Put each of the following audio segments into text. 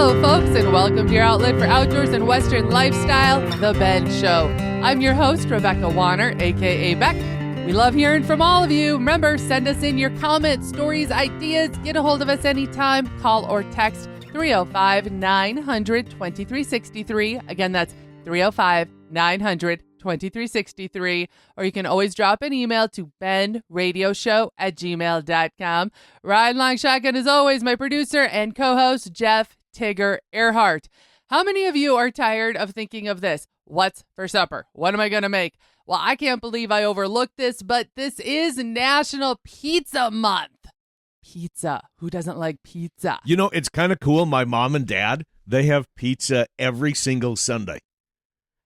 Hello, folks, and welcome to your outlet for outdoors and Western lifestyle, The Ben Show. I'm your host, Rebecca Wanner, a.k.a. Beck. We love hearing from all of you. Remember, send us in your comments, stories, ideas. Get a hold of us anytime. Call or text 305-900-2363. Again, that's 305-900-2363. Or you can always drop an email to benradioshow@gmail.com. Riding Long Shotgun, as always, my producer and co-host, Jeff Tigger Erhardt. How many of you are tired of thinking of this? What's for supper? What am I going to make? Well, I can't believe I overlooked this, but this is National Pizza Month. Pizza. Who doesn't like pizza? You know, it's kind of cool. My mom and dad, they have pizza every single Sunday.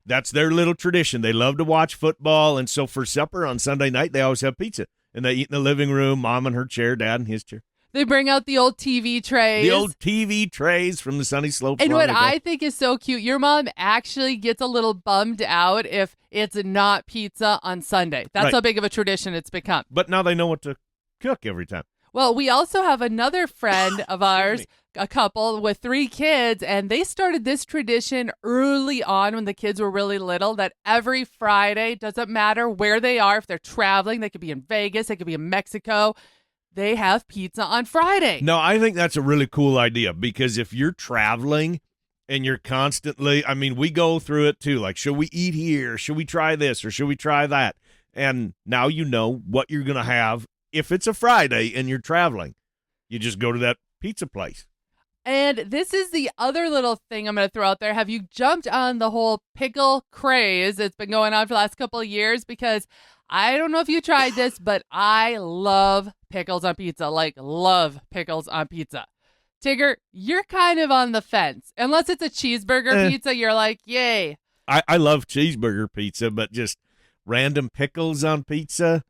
That's their little tradition. They love to watch football, and so for supper on Sunday night, they always have pizza. And they eat in the living room, mom in her chair, dad in his chair. They bring out the old TV trays. The old TV trays from the Sunny Slopes. And what I think is so cute, your mom actually gets a little bummed out if it's not pizza on Sunday. That's right. How big of a tradition it's become. But now they know what to cook every time. Well, we also have another friend of ours, a couple with 3 kids, and they started this tradition early on when the kids were really little, that every Friday, doesn't matter where they are, if they're traveling, they could be in Vegas, they could be in Mexico, they have pizza on Friday. No, I think that's a really cool idea, because if you're traveling and you're constantly, I mean, we go through it too, like, should we eat here? Should we try this or should we try that? And now you know what you're going to have. If it's a Friday and you're traveling, you just go to that pizza place. And this is the other little thing I'm going to throw out there. Have you jumped on the whole pickle craze? It's been going on for the last couple of years, because I don't know if you tried this, but I love pickles on pizza. Like, love pickles on pizza. Tigger, you're kind of on the fence. Unless it's a cheeseburger pizza, you're like, yay. I love cheeseburger pizza, but just random pickles on pizza,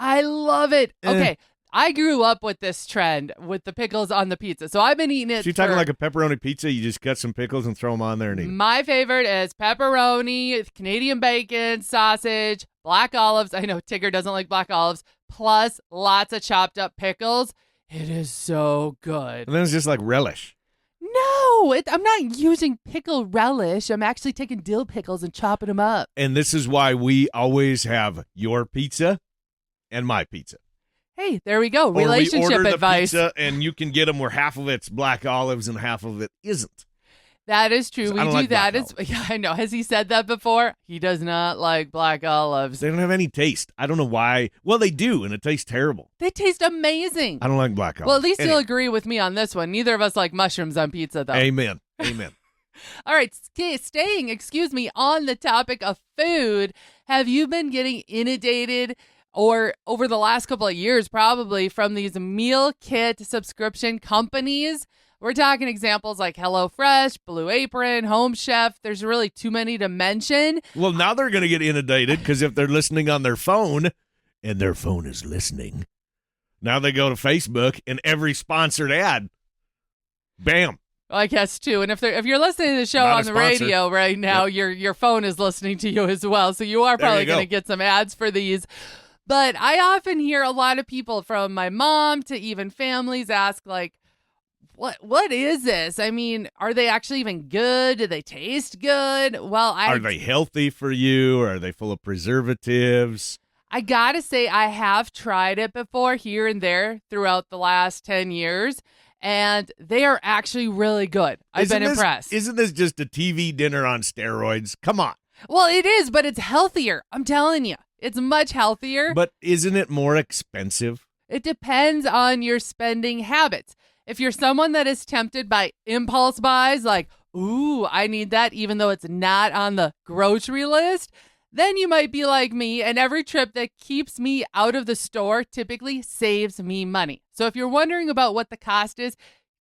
I love it. Okay, I grew up with this trend with the pickles on the pizza, so I've been eating it. So you're talking like a pepperoni pizza? You just cut some pickles and throw them on there and eat them. My favorite is pepperoni, Canadian bacon, sausage, black olives. I know Tigger doesn't like black olives. Plus lots of chopped up pickles. It is so good. And then it's just like relish. No, I'm not using pickle relish. I'm actually taking dill pickles and chopping them up. And this is why we always have your pizza and my pizza. Hey, there we go. Relationship or we order advice. The pizza and you can get them where half of it's black olives and half of it isn't. That is true. We do like that. Yeah, I know. Has he said that before? He does not like black olives. They don't have any taste. I don't know why. Well, they do, and it tastes terrible. They taste amazing. I don't like black olives. Well, at least you'll agree with me on this one. Neither of us like mushrooms on pizza, though. Amen. All right, staying, on the topic of food, have you been getting inundated, or over the last couple of years probably, from these meal kit subscription companies? We're talking examples like HelloFresh, Blue Apron, Home Chef. There's really too many to mention. Well, now they're going to get inundated, because if they're listening on their phone, and their phone is listening, now they go to Facebook and every sponsored ad, bam. Well, I guess too. And if you're listening to the show on the radio right now, your phone is listening to you as well. So you are probably going to get some ads for these. But I often hear a lot of people, from my mom to even families, ask, like, what is this? I mean, are they actually even good? Do they taste good? Well, are they healthy for you? Or are they full of preservatives? I gotta say, I have tried it before, here and there, throughout the last 10 years, and they are actually really good. I've been impressed. Isn't this just a TV dinner on steroids? Come on. Well, it is, but it's healthier. I'm telling you, it's much healthier. But isn't it more expensive? It depends on your spending habits. If you're someone that is tempted by impulse buys, like, ooh, I need that, even though it's not on the grocery list, then you might be like me, and every trip that keeps me out of the store typically saves me money. So if you're wondering about what the cost is,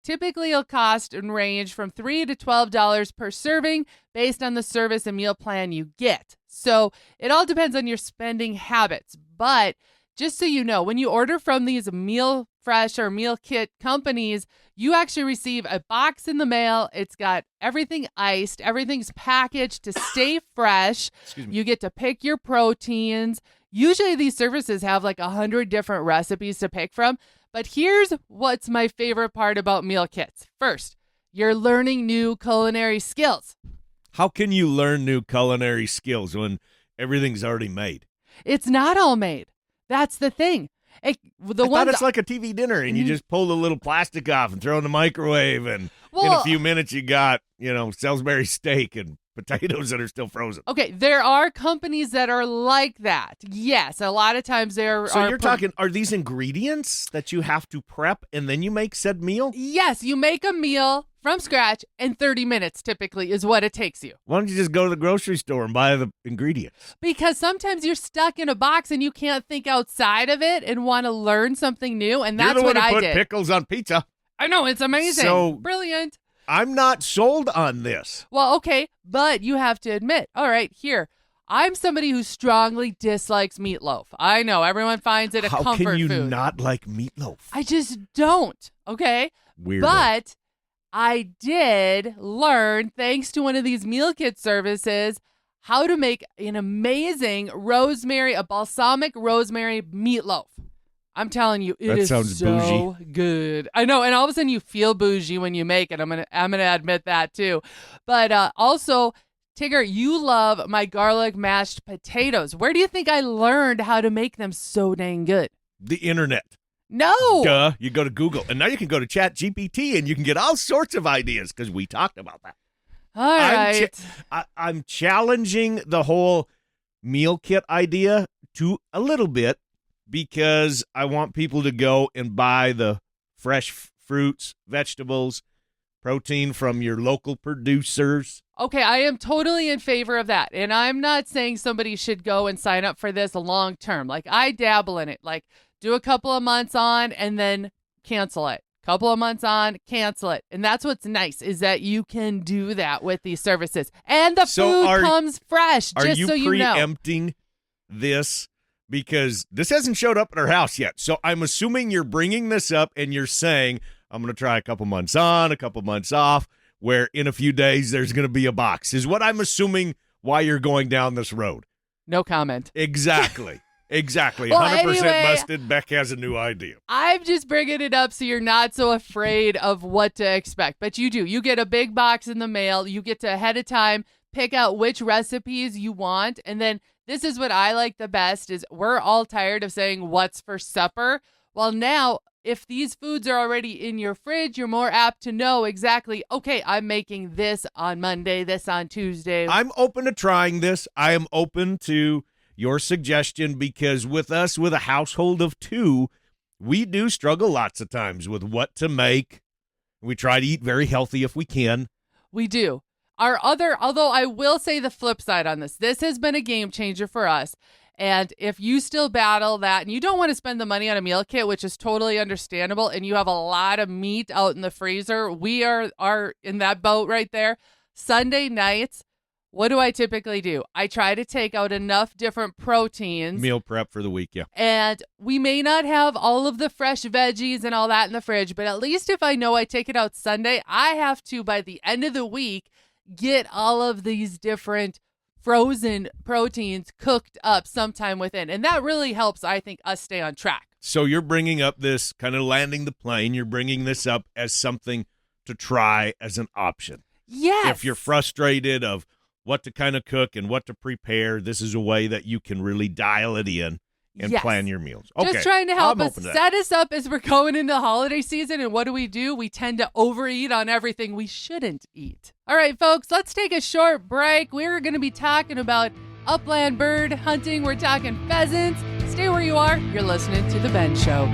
typically it'll cost and range from $3 to $12 per serving based on the service and meal plan you get. So it all depends on your spending habits. But just so you know, when you order from these meal fresh or meal kit companies, you actually receive a box in the mail. It's got everything iced. Everything's packaged to stay fresh. You get to pick your proteins. Usually these services have like 100 different recipes to pick from. But here's what's my favorite part about meal kits. First, You're learning new culinary skills. How can you learn new culinary skills when everything's already made? It's not all made. That's the thing. I thought it's like a TV dinner, and you just pull the little plastic off and throw in the microwave, and in a few minutes you got, Salisbury steak and potatoes that are still frozen. Okay, there are companies that are like that. Yes, a lot of times there So you're talking, are these ingredients that you have to prep and then you make said meal? Yes, you make a meal from scratch in 30 minutes typically is what it takes you. Why don't you just go to the grocery store and buy the ingredients? Because sometimes you're stuck in a box and you can't think outside of it and want to learn something new, and that's what I did. You're the one who put pickles on pizza. I know, it's amazing. So, brilliant. I'm not sold on this. Well, okay, but you have to admit, all right, here, I'm somebody who strongly dislikes meatloaf. I know, everyone finds it a comfort food. How can you not like meatloaf? I just don't, okay? Weird. But I did learn, thanks to one of these meal kit services, how to make an amazing a balsamic rosemary meatloaf. I'm telling you, it is so bougie. Good. I know, and all of a sudden you feel bougie when you make it. I'm gonna admit that too. But also, Tigger, you love my garlic mashed potatoes. Where do you think I learned how to make them so dang good? The internet. No. Duh. You go to Google, and now you can go to ChatGPT, and you can get all sorts of ideas because we talked about that. All right. I'm challenging the whole meal kit idea to a little bit, because I want people to go and buy the fresh fruits, vegetables, protein from your local producers. Okay, I am totally in favor of that. And I'm not saying somebody should go and sign up for this long term. Like, I dabble in it. Like, do a couple of months on and then cancel it. Couple of months on, cancel it. And that's what's nice, is that you can do that with these services. And the food comes fresh, just so you know. Are you preempting this? Because this hasn't showed up at our house yet. So I'm assuming you're bringing this up and you're saying, I'm going to try a couple months on, a couple months off, where in a few days there's going to be a box, is what I'm assuming why you're going down this road. No comment. Exactly. Exactly. Well, 100% anyway, busted. Beck has a new idea. I'm just bringing it up so you're not so afraid of what to expect. But you do. You get a big box in the mail. You get to ahead of time pick out which recipes you want, and then this is what I like the best is we're all tired of saying what's for supper. Well, now, if these foods are already in your fridge, you're more apt to know exactly, okay, I'm making this on Monday, this on Tuesday. I'm open to trying this. I am open to your suggestion because with us, with a household of two, we do struggle lots of times with what to make. We try to eat very healthy if we can. We do. Although I will say the flip side on this has been a game changer for us. And if you still battle that and you don't want to spend the money on a meal kit, which is totally understandable, and you have a lot of meat out in the freezer, we are in that boat right there. Sunday nights, what do I typically do? I try to take out enough different proteins. Meal prep for the week, yeah. And we may not have all of the fresh veggies and all that in the fridge, but at least if I know I take it out Sunday, I have to, by the end of the week, get all of these different frozen proteins cooked up sometime within. And that really helps, I think, us stay on track. So you're bringing up this, kind of landing the plane, you're bringing this up as something to try as an option. Yes. If you're frustrated of what to kind of cook and what to prepare, this is a way that you can really dial it in and plan your meals. Okay. Just trying to help us set us up as we're going into the holiday season. And what do? We tend to overeat on everything we shouldn't eat. All right, folks, let's take a short break. We're going to be talking about upland bird hunting. We're talking pheasants. Stay where you are. You're listening to The Ben Show.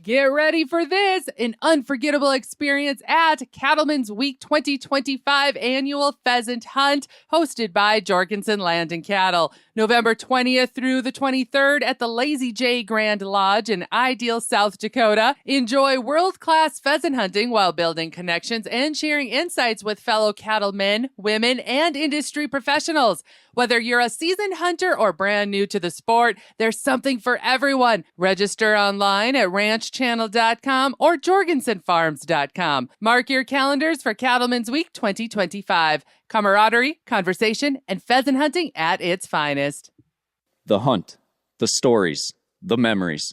Get ready for this, an unforgettable experience at Cattlemen's Week 2025 annual pheasant hunt hosted by Jorgensen Land and Cattle. November 20th through the 23rd at the Lazy J Grand Lodge in Ideal, South Dakota. Enjoy world-class pheasant hunting while building connections and sharing insights with fellow cattlemen, women, and industry professionals. Whether you're a seasoned hunter or brand new to the sport, there's something for everyone. Register online at ranchchannel.com or jorgensenfarms.com. Mark your calendars for Cattlemen's Week 2025. Camaraderie, conversation, and pheasant hunting at its finest. The hunt, the stories, the memories.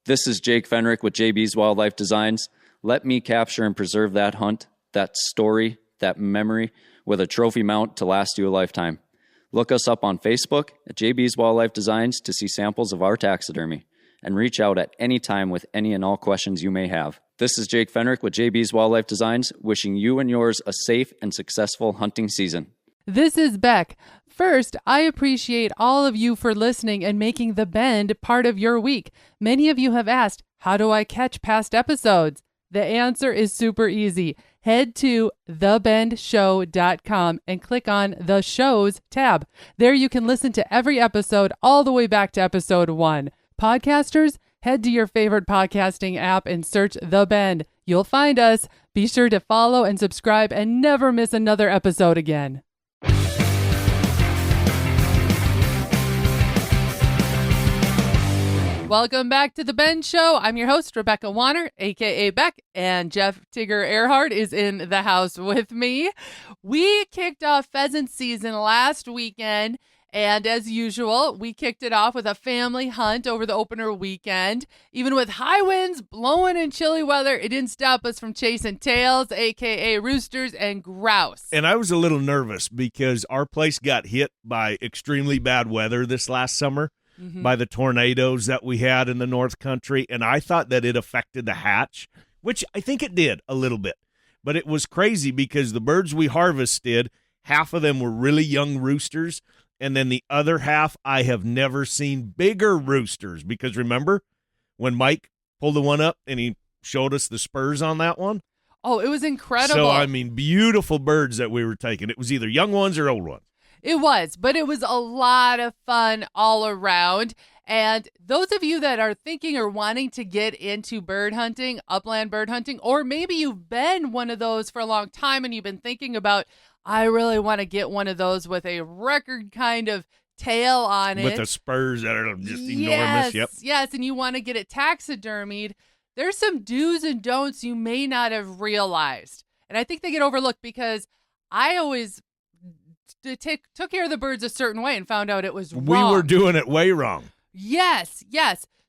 This is Jake Fenrick with JB's Wildlife Designs. Let me capture and preserve that hunt, that story, that memory with a trophy mount to last you a lifetime. Look us up on Facebook at JB's Wildlife Designs to see samples of our taxidermy, and reach out at any time with any and all questions you may have. This is Jake Fenrick with JB's Wildlife Designs, wishing you and yours a safe and successful hunting season. This is Beck. First, I appreciate all of you for listening and making The Bend part of your week. Many of you have asked, how do I catch past episodes? The answer is super easy. Head to thebendshow.com and click on the shows tab. There you can listen to every episode all the way back to episode 1. Podcasters, head to your favorite podcasting app and search The Bend. You'll find us. Be sure to follow and subscribe and never miss another episode again. Welcome back to The Ben Show. I'm your host, Rebecca Wanner, a.k.a. Beck, and Jeff Tigger Erhardt is in the house with me. We kicked off pheasant season last weekend, and as usual, we kicked it off with a family hunt over the opener weekend. Even with high winds, blowing and chilly weather, it didn't stop us from chasing tails, a.k.a. roosters and grouse. And I was a little nervous because our place got hit by extremely bad weather this last summer. By the tornadoes that we had in the North Country, and I thought that it affected the hatch, which I think it did a little bit. But it was crazy because the birds we harvested, half of them were really young roosters, and then the other half I have never seen bigger roosters. Because remember when Mike pulled the one up and he showed us the spurs on that one? Oh, it was incredible. So, I mean, beautiful birds that we were taking. It was either young ones or old ones. It was, but it was a lot of fun all around. And those of you that are thinking or wanting to get into bird hunting, upland bird hunting, or maybe you've been one of those for a long time and you've been thinking about, I really want to get one of those with a record kind of tail on it. With the spurs that are just enormous. Yep. Yes, and you want to get it taxidermied. There's some do's and don'ts you may not have realized. And I think they get overlooked because I always took care of the birds a certain way and found out it was wrong. We were doing it way wrong. Yes.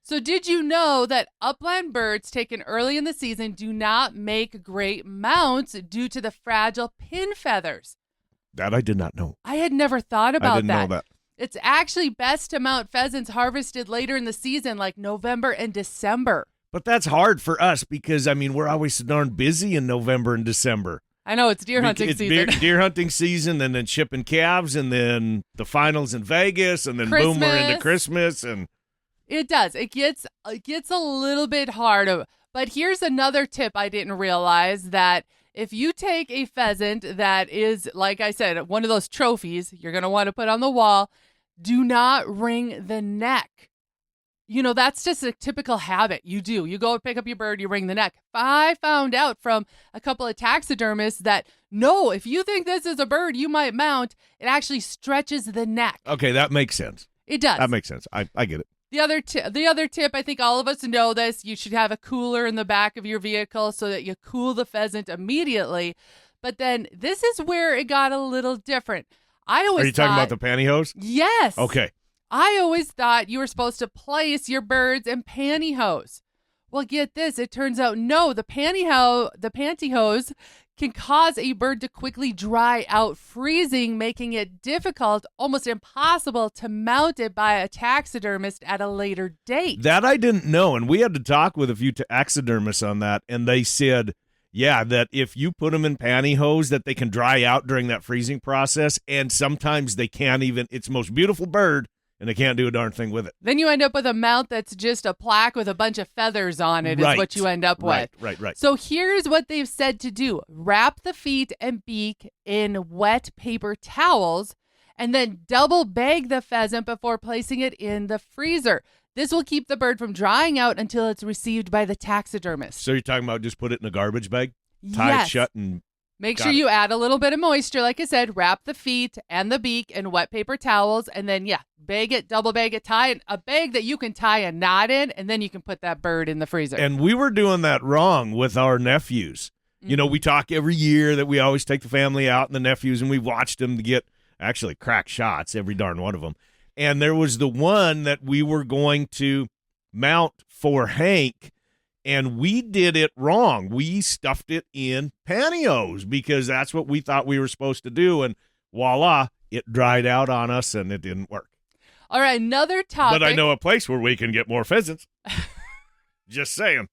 So did you know that upland birds taken early in the season do not make great mounts due to the fragile pin feathers? That I did not know. I had never thought about I didn't know that. It's actually best to mount pheasants harvested later in the season, like November and December. But that's hard for us because, I mean, we're always so darn busy in November and December. I know, it's deer hunting season. Deer hunting season, and then shipping calves, and then the finals in Vegas, and then boom, we're into Christmas. And it does. It gets a little bit hard. But here's another tip I didn't realize, that if you take a pheasant that is, like I said, one of those trophies you're going to want to put on the wall, do not wring the neck. You know, that's just a typical habit. You do. You go pick up your bird, you wring the neck. I found out from a couple of taxidermists that, no, if you think this is a bird you might mount, it actually stretches the neck. Okay, that makes sense. It does. That makes sense. I get it. The other tip, I think all of us know this, you should have a cooler in the back of your vehicle so that you cool the pheasant immediately. But then this is where it got a little different. Are you talking about the pantyhose? Yes. Okay. I always thought you were supposed to place your birds in pantyhose. Well, get this. It turns out, no, the pantyhose can cause a bird to quickly dry out, freezing, making it difficult, almost impossible to mount it by a taxidermist at a later date. That I didn't know, and we had to talk with a few taxidermists on that, and they said, yeah, that if you put them in pantyhose, that they can dry out during that freezing process, and sometimes they can't even. It's the most beautiful bird, and they can't do a darn thing with it. Then you end up with a mount that's just a plaque with a bunch of feathers on it, is what you end up with. Right. So here's what they've said to do. Wrap the feet and beak in wet paper towels, and then double bag the pheasant before placing it in the freezer. This will keep the bird from drying out until it's received by the taxidermist. So you're talking about just put it in a garbage bag, tie it shut, and make sure you add a little bit of moisture. Like I said, wrap the feet and the beak in wet paper towels, and then, bag it, double bag it, tie it, a bag that you can tie a knot in, and then you can put that bird in the freezer. And we were doing that wrong with our nephews. Mm-hmm. You know, we talk every year that we always take the family out and the nephews, and we watched them get actually crack shots, every darn one of them. And there was the one that we were going to mount for Hank, and we did it wrong. We stuffed it in pantyhose because that's what we thought we were supposed to do, and voila, it dried out on us, and it didn't work. All right, another topic. But I know a place where we can get more pheasants. Just saying.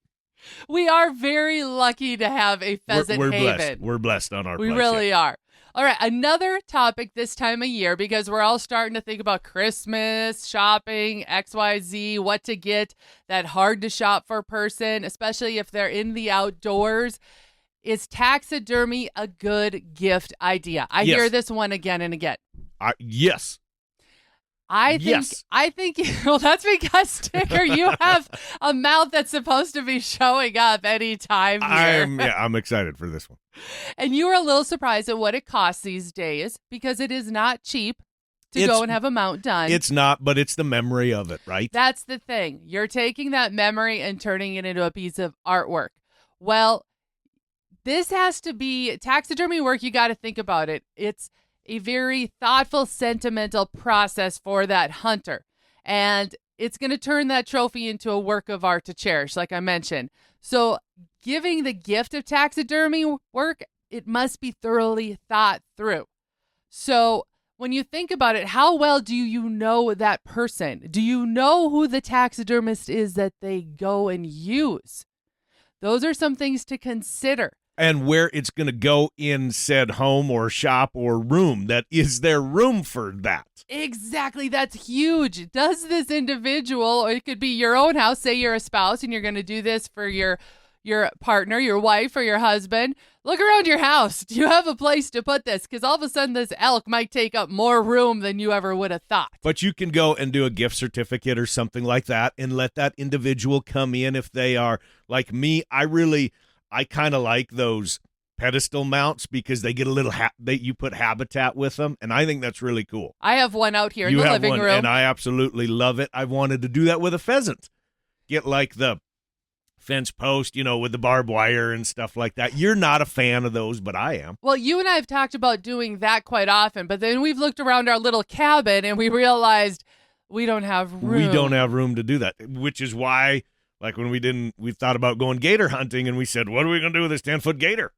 We are very lucky to have a pheasant we're haven. Blessed. We're blessed on our We place. really are. All right, another topic this time of year, because we're all starting to think about Christmas, shopping, XYZ, what to get, that hard to shop for person, especially if they're in the outdoors. Is taxidermy a good gift idea? I Yes. hear this one again and again. Yes. I think, well, that's because, Tigger, you have a mouth that's supposed to be showing up anytime here. I'm excited for this one. And you were a little surprised at what it costs these days because it is not cheap to go and have a mount done. It's not, but it's the memory of it, right? That's the thing. You're taking that memory and turning it into a piece of artwork. Well, this has to be taxidermy work. You got to think about it. It's a very thoughtful, sentimental process for that hunter. And it's going to turn that trophy into a work of art to cherish, like I mentioned. So giving the gift of taxidermy work, it must be thoroughly thought through. So when you think about it, how well do you know that person? Do you know who the taxidermist is that they go and use? Those are some things to consider. And where it's going to go in said home or shop or room. That is there room for that? Exactly. That's huge. Does this individual, or it could be your own house, say you're a spouse and you're going to do this for your partner, your wife, or your husband. Look around your house. Do you have a place to put this? Because all of a sudden this elk might take up more room than you ever would have thought. But you can go and do a gift certificate or something like that and let that individual come in if they are like me. I kind of like those pedestal mounts because they get a little you put habitat with them, and I think that's really cool. I have one out here in the living room. And I absolutely love it. I wanted to do that with a pheasant. Get like the fence post, with the barbed wire and stuff like that. You're not a fan of those, but I am. Well, you and I have talked about doing that quite often, but then we've looked around our little cabin and we realized we don't have room. We don't have room to do that, which is why, like when we thought about going gator hunting and we said, what are we going to do with this 10-foot gator?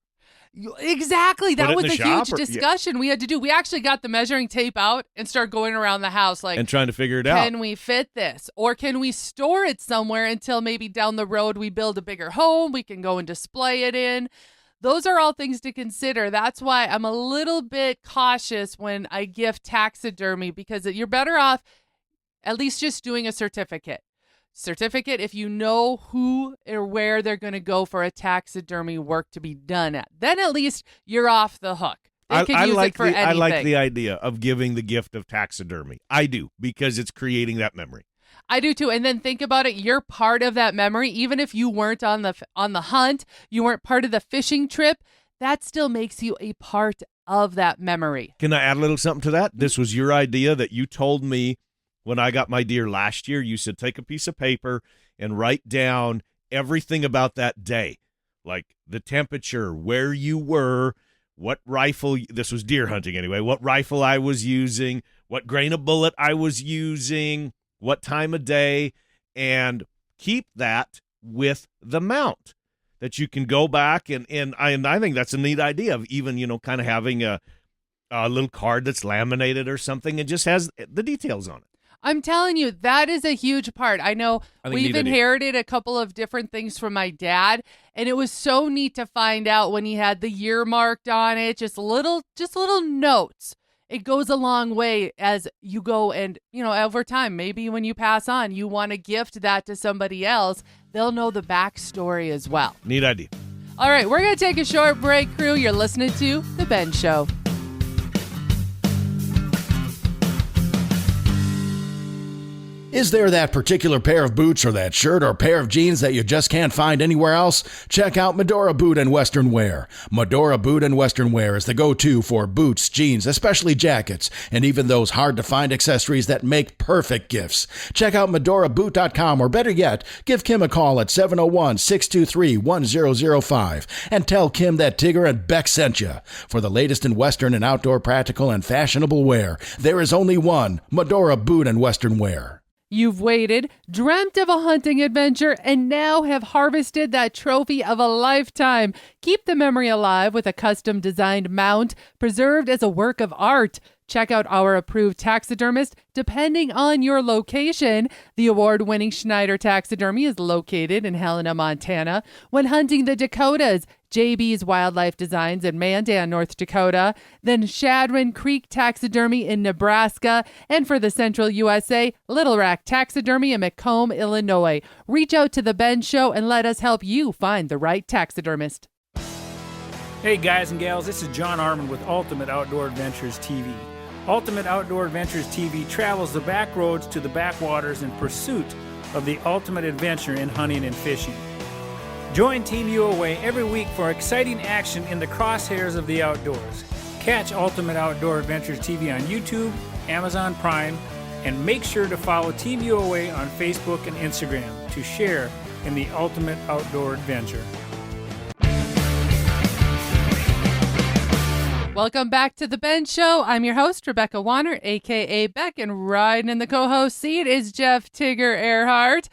Exactly. That was a huge or, discussion we had to do. We actually got the measuring tape out and started going around the house and trying to figure it out. Can we fit this? Or can we store it somewhere until maybe down the road we build a bigger home we can go and display it in? Those are all things to consider. That's why I'm a little bit cautious when I gift taxidermy, because you're better off at least just doing a certificate. If you know who or where they're going to go for a taxidermy work to be done at, then at least you're off the hook. They can use it for anything. I like the idea of giving the gift of taxidermy. I do, because it's creating that memory. I do too. And then think about it. You're part of that memory. Even if you weren't on the hunt, you weren't part of the fishing trip, that still makes you a part of that memory. Can I add a little something to that? This was your idea that you told me when I got my deer last year. You said take a piece of paper and write down everything about that day, like the temperature, where you were, what rifle, this was deer hunting anyway, what rifle I was using, what grain of bullet I was using, what time of day, and keep that with the mount that you can go back and I think that's a neat idea of even, kind of having a little card that's laminated or something and just has the details on it. I'm telling you, that is a huge part. I know we've inherited a couple of different things from my dad, and it was so neat to find out when he had the year marked on it, just little notes. It goes a long way as you go and, over time, maybe when you pass on, you want to gift that to somebody else. They'll know the backstory as well. Neat idea. All right, we're going to take a short break, crew. You're listening to The Ben Show. Is there that particular pair of boots or that shirt or pair of jeans that you just can't find anywhere else? Check out Medora Boot and Western Wear. Medora Boot and Western Wear is the go-to for boots, jeans, especially jackets, and even those hard-to-find accessories that make perfect gifts. Check out MedoraBoot.com, or better yet, give Kim a call at 701-623-1005 and tell Kim that Tigger and Beck sent you. For the latest in Western and outdoor practical and fashionable wear, there is only one, Medora Boot and Western Wear. You've waited, dreamt of a hunting adventure, and now have harvested that trophy of a lifetime. Keep the memory alive with a custom-designed mount, preserved as a work of art. Check out our approved taxidermist depending on your location. The award-winning Schneider Taxidermy is located in Helena, Montana. When hunting the Dakotas, JB's Wildlife Designs in Mandan, North Dakota. Then Shadron Creek Taxidermy in Nebraska. And for the Central USA, Little Rack Taxidermy in Macomb, Illinois. Reach out to The Ben Show and let us help you find the right taxidermist. Hey guys and gals, this is John Armand with Ultimate Outdoor Adventures TV. Ultimate Outdoor Adventures TV travels the back roads to the backwaters in pursuit of the ultimate adventure in hunting and fishing. Join Team UOA every week for exciting action in the crosshairs of the outdoors. Catch Ultimate Outdoor Adventures TV on YouTube, Amazon Prime, and make sure to follow Team UOA on Facebook and Instagram to share in the ultimate outdoor adventure. Welcome back to The Ben Show. I'm your host, Rebecca Wanner, a.k.a. Beck, and riding in the co-host seat is Jeff Tigger Erhardt.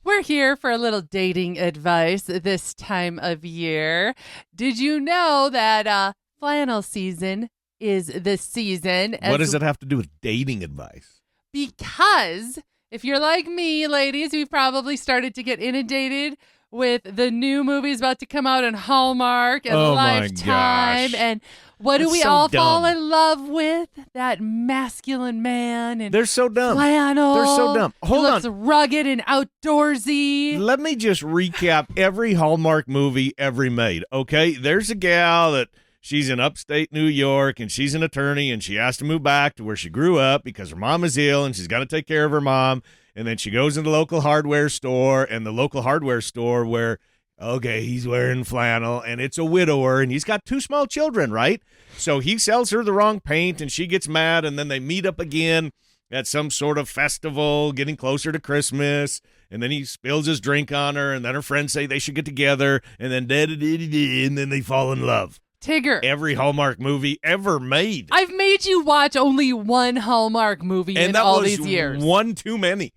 We're here for a little dating advice this time of year. Did you know that flannel season is the season? What does it have to do with dating advice? Because if you're like me, ladies, we've probably started to get inundated with the new movies about to come out on Hallmark and Lifetime. And what do we all fall in love with? That masculine man. And they're so dumb. Flannel. They're so dumb. Hold on. Looks rugged and outdoorsy. Let me just recap every Hallmark movie ever made, okay? There's a gal that she's in upstate New York, and she's an attorney, and she has to move back to where she grew up because her mom is ill, and she's got to take care of her mom. And then she goes into the local hardware store, and the local hardware store where, okay, he's wearing flannel, and it's a widower, and he's got 2 small children, right? So he sells her the wrong paint, and she gets mad, and then they meet up again at some sort of festival, getting closer to Christmas, and then he spills his drink on her, and then her friends say they should get together, and then and then they fall in love. Tigger. Every Hallmark movie ever made. I've made you watch only one Hallmark movie in all these years. And that was one too many.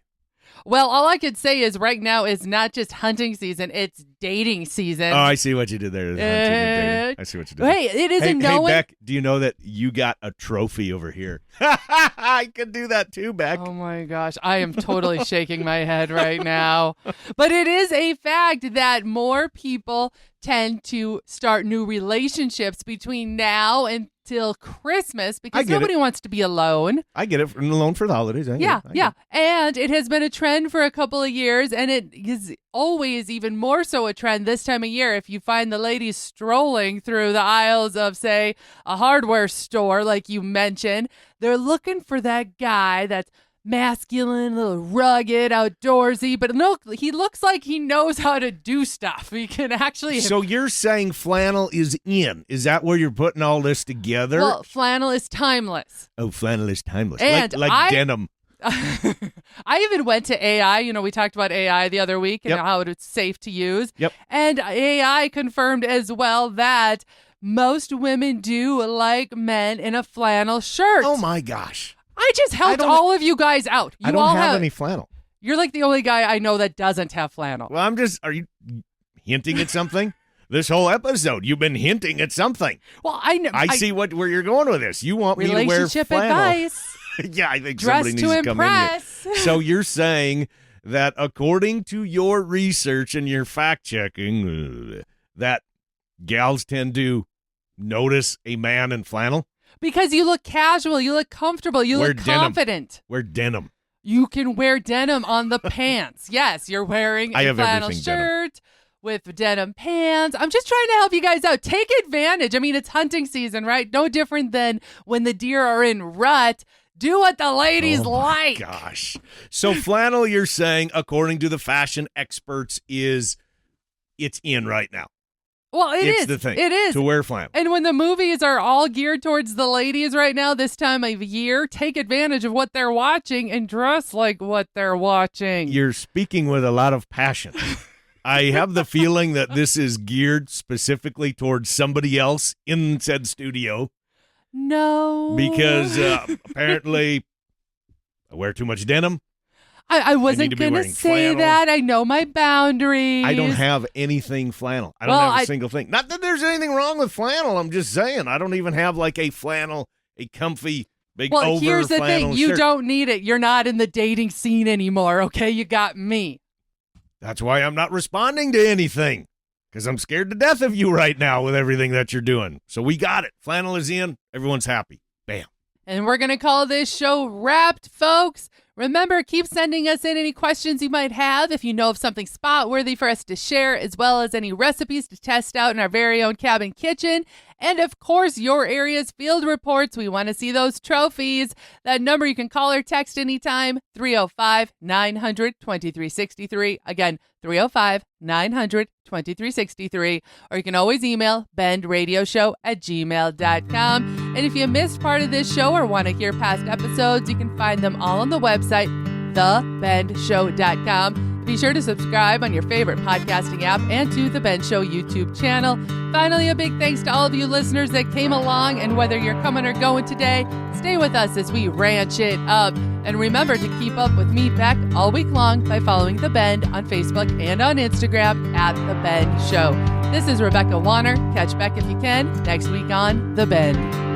Well, all I could say is right now is not just hunting season, it's dating season. Oh, I see what you did there. I see what you did. Hey, it isn't Hey, Beck, do you know that you got a trophy over here? I could do that too, Beck. Oh, my gosh. I am totally shaking my head right now. But it is a fact that more people tend to start new relationships between now until Christmas because nobody wants to be alone. I get it. Alone for the holidays. Yeah. And it has been a trend for a couple of years, and it is always even more so a trend this time of year. If you find the ladies strolling through the aisles of, say, a hardware store, like you mentioned, they're looking for that guy that's masculine, a little rugged, outdoorsy, but no, he looks like he knows how to do stuff. He can actually. So you're saying flannel is in? Is that where you're putting all this together? Well, flannel is timeless. Oh, flannel is timeless, and like denim. I even went to AI. You know, we talked about AI the other week and how it's safe to use. Yep. And AI confirmed as well that most women do like men in a flannel shirt. Oh my gosh. I just helped all of you guys out. I don't have any flannel. You're like the only guy I know that doesn't have flannel. Well, are you hinting at something? This whole episode, you've been hinting at something. Well, I know. I see where you're going with this. You want me to wear relationship flannel. Advice. Yeah, I think Dress somebody to needs to impress. come in here. So you're saying that according to your research and your fact checking, that gals tend to notice a man in flannel? Because you look casual, you look comfortable, you look confident. Wear denim. You can wear denim on the pants. Yes, you're wearing a flannel shirt with denim pants. I'm just trying to help you guys out. Take advantage. I mean, it's hunting season, right? No different than when the deer are in rut. Do what the ladies like. Gosh. So flannel, you're saying, according to the fashion experts, it's in right now. Well, it's the thing. It is. To wear flannel. And when the movies are all geared towards the ladies right now, this time of year, take advantage of what they're watching and dress like what they're watching. You're speaking with a lot of passion. I have the feeling that this is geared specifically towards somebody else in said studio. No. Because apparently I wear too much denim. I wasn't to be going to wearing say flannel. that. I know my boundaries. I don't have anything flannel. I don't have a single thing. Not that there's anything wrong with flannel. I'm just saying I don't even have like a flannel, a comfy, big Well, over here's the flannel thing. You shirt. don't need it. You're not in the dating scene anymore, okay? You got me. That's why I'm not responding to anything, because I'm scared to death of you right now with everything that you're doing. So we got it. Flannel is in. Everyone's happy. Bam. And we're going to call this show Wrapped, folks. Remember, keep sending us in any questions you might have if you know of something spot-worthy for us to share, as well as any recipes to test out in our very own cabin kitchen. And, of course, your area's field reports. We want to see those trophies. That number you can call or text anytime, 305-900-2363. Again, 305-900-2363. Or you can always email bendradioshow@gmail.com. And if you missed part of this show or want to hear past episodes, you can find them all on the website, thebendshow.com. Be sure to subscribe on your favorite podcasting app and to The Ben Show YouTube channel. Finally, a big thanks to all of you listeners that came along, and whether you're coming or going today, stay with us as we ranch it up. And remember to keep up with me, Beck, all week long by following The Bend on Facebook and on Instagram at The Bend Show. This is Rebecca Wanner. Catch Beck if you can next week on The Bend.